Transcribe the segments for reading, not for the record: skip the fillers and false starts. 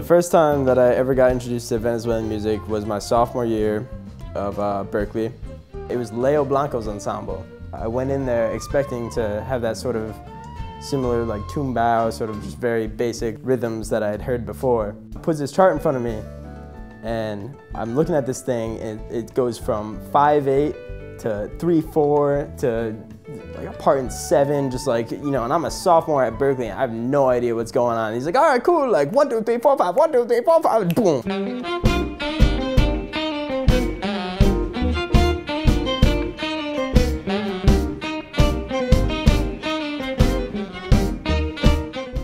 The first time that I ever got introduced to Venezuelan music was my sophomore year of Berkeley. It was Leo Blanco's ensemble. I went in there expecting to have that sort of similar like tumbao, sort of just very basic rhythms that I had heard before. He puts this chart in front of me and I'm looking at this thing and it goes from 5/8 to 3/4 to like a part in 7, just like, you know, and I'm a sophomore at Berkeley and I have no idea what's going on. He's like, all right, cool, like 1, 2, 3, 4, 5, 1, 2, 3, 4, 5, boom.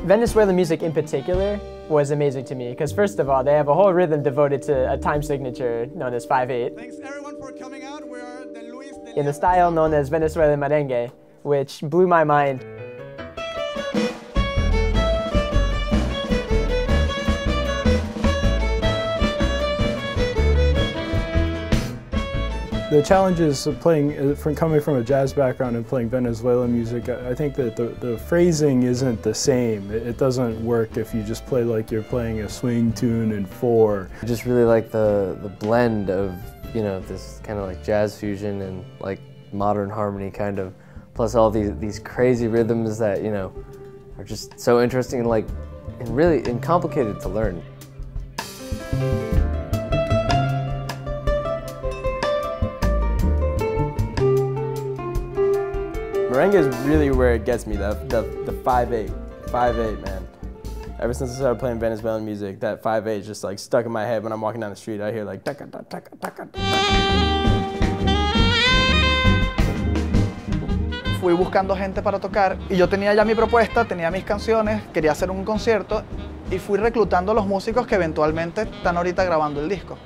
Venezuelan music in particular was amazing to me because first of all, they have a whole rhythm devoted to a time signature known as 5/8. Thanks everyone for coming out. We are the Luis de In the style known as Venezuelan merengue, which blew my mind. The challenges of coming from a jazz background and playing Venezuelan music, I think that the phrasing isn't the same. It doesn't work if you just play like you're playing a swing tune in 4. I just really like the blend of, you know, this kind of like jazz fusion and like modern harmony kind of, plus all these crazy rhythms that, you know, are just so interesting and really complicated to learn. Merengue is really where it gets me, the 5/8, 5/8, man. Ever since I started playing Venezuelan music, that 5/8 is just like stuck in my head. When I'm walking down the street, I hear like taka taka taka taka. Fui buscando gente para tocar y yo tenía ya mi propuesta, tenía mis canciones, quería hacer un concierto y fui reclutando a los músicos que eventualmente están ahorita grabando el disco.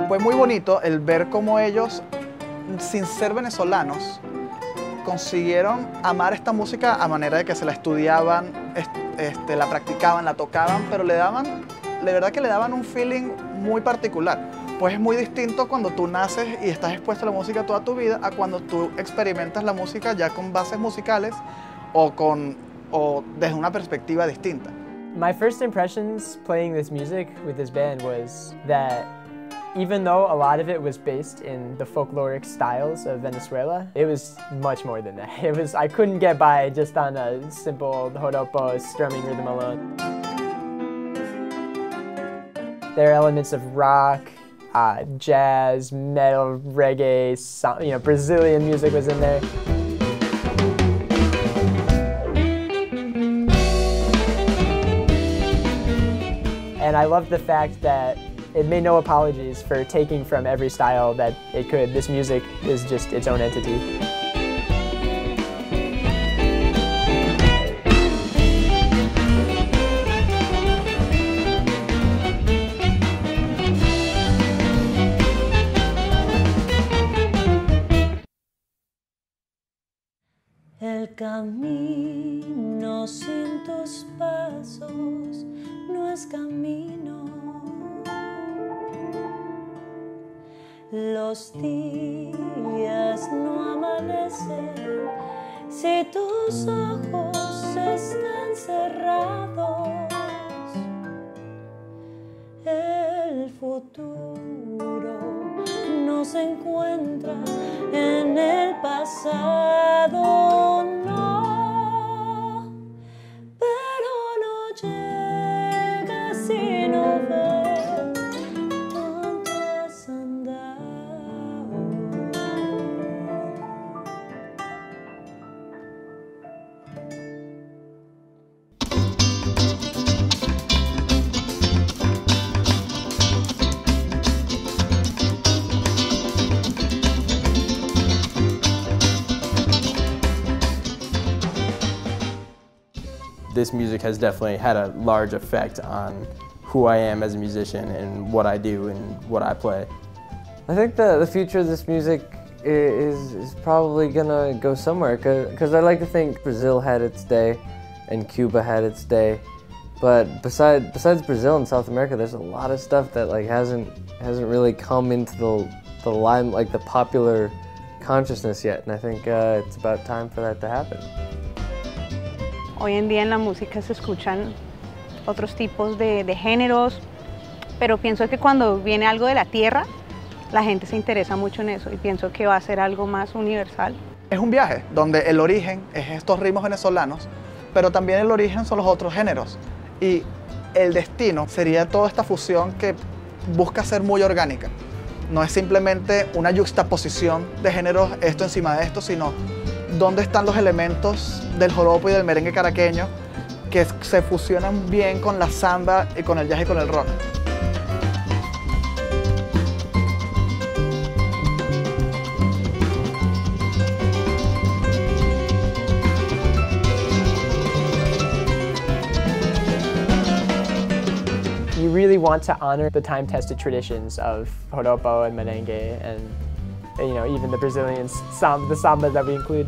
Fue muy bonito el ver cómo ellos, sin ser venezolanos, consiguieron amar esta música a manera de que se la estudiaban, la practicaban, la tocaban, pero de verdad que le daban un feeling muy particular. Pues es muy distinto cuando tú naces y estás expuesto a la música toda tu vida a cuando tú experimentas la música ya con bases musicales o desde una perspectiva distinta. My first impressions playing this music with this band was that even though a lot of it was based in the folkloric styles of Venezuela, it was much more than that. I couldn't get by just on a simple joropo strumming rhythm alone. There are elements of rock, jazz, metal, reggae, you know, Brazilian music was in there. And I loved the fact that it made no apologies for taking from every style that it could. This music is just its own entity. El camino sin tus pasos no es camino. Los días no amanecen si tus ojos están cerrados. El futuro no se encuentra en el pasado, no, pero no llega si no ves cuánto has andado. This music has definitely had a large effect on who I am as a musician and what I do and what I play. I think the future of this music is probably gonna go somewhere, because I like to think Brazil had its day and Cuba had its day, but besides Brazil and South America, there's a lot of stuff that like hasn't really come into the line, like the popular consciousness yet, and I think it's about time for that to happen. Hoy en día en la música se escuchan otros tipos de géneros, pero pienso que cuando viene algo de la tierra, la gente se interesa mucho en eso y pienso que va a ser algo más universal. Es un viaje donde el origen es estos ritmos venezolanos, pero también el origen son los otros géneros. Y el destino sería toda esta fusión que busca ser muy orgánica. No es simplemente una yuxtaposición de géneros, esto encima de esto, sino dónde están los elementos del joropo y del merengue caraqueño que se fusionan bien con la samba y con el jazz y con el rock. You really want to honor the time-tested traditions of joropo and merengue and even the Brazilian samba, the samba that we include.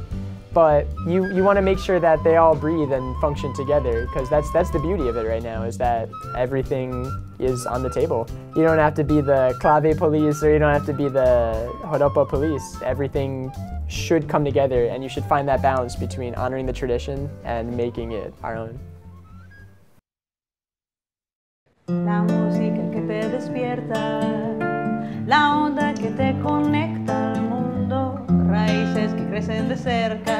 But you want to make sure that they all breathe and function together, because that's the beauty of it right now, is that everything is on the table. You don't have to be the clave police, or you don't have to be the joropo police. Everything should come together, and you should find that balance between honoring the tradition and making it our own. La música que te despierta, la onda que te conecta al mundo, raíces que crecen de cerca.